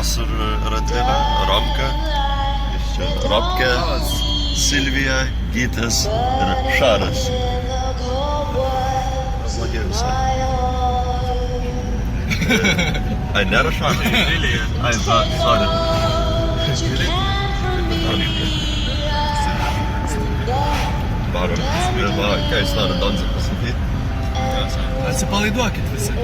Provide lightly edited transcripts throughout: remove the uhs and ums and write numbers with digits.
Aš ir Radvilė, Romka, Ropkė, Silvija, Gytis ir Šaras. Smagiai visai. Ai, nėra Šaras? Ai, sorry. Varom. Ir va, ką jūs nori Donzą pasakyti? Atsipalaiduokit visi.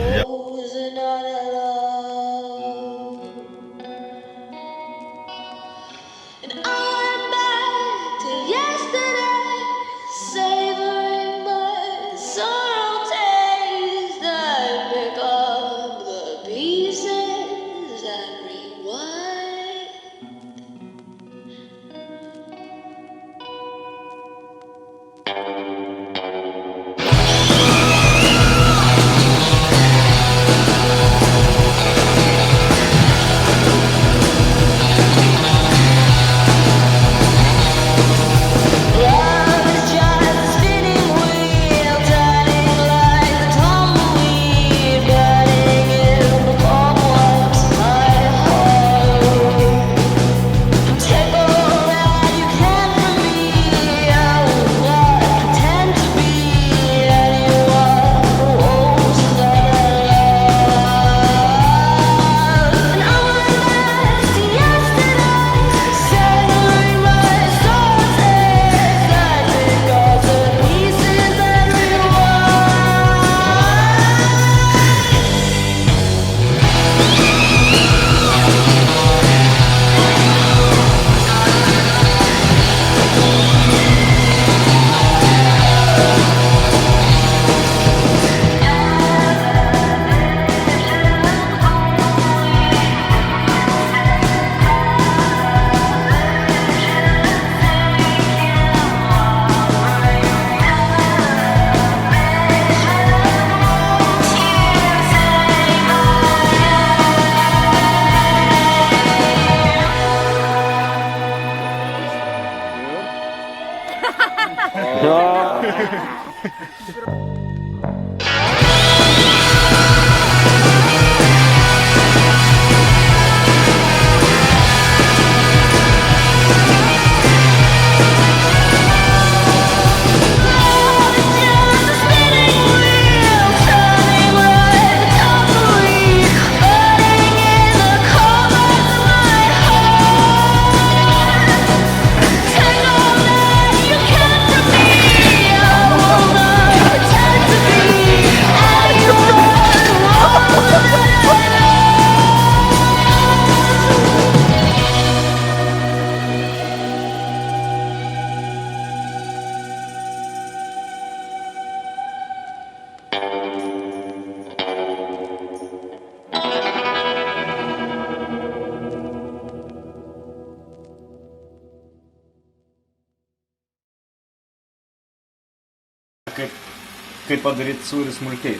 Kaip padaryti sūrį smulkiai.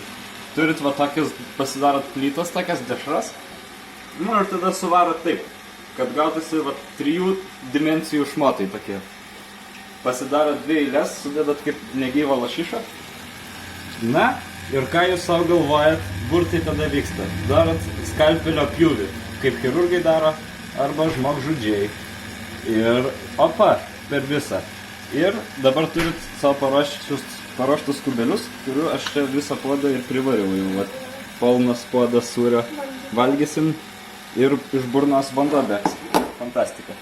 Turit va tokias, pasidarot plytas, tokias dešras. Nu ir tada suvarot taip, kad gautasi va 3 dimensijų šmotai tokie. Pasidarot 2 eilės, sudedat kaip negyvą lašišą. Na, ir ką jūs savo galvojat, burtai tada vyksta. Darot skalpelio pjūvį, kaip chirurgai daro, arba žmogžudžiai. Ir opa, per visą. Ir dabar turit savo paruoštus kubelius, kuriuo aš čia visą puodą ir privariau jau. Vat, polnas puodas sūrio valgysim ir iš burnos vanduo bėgs. Fantastika.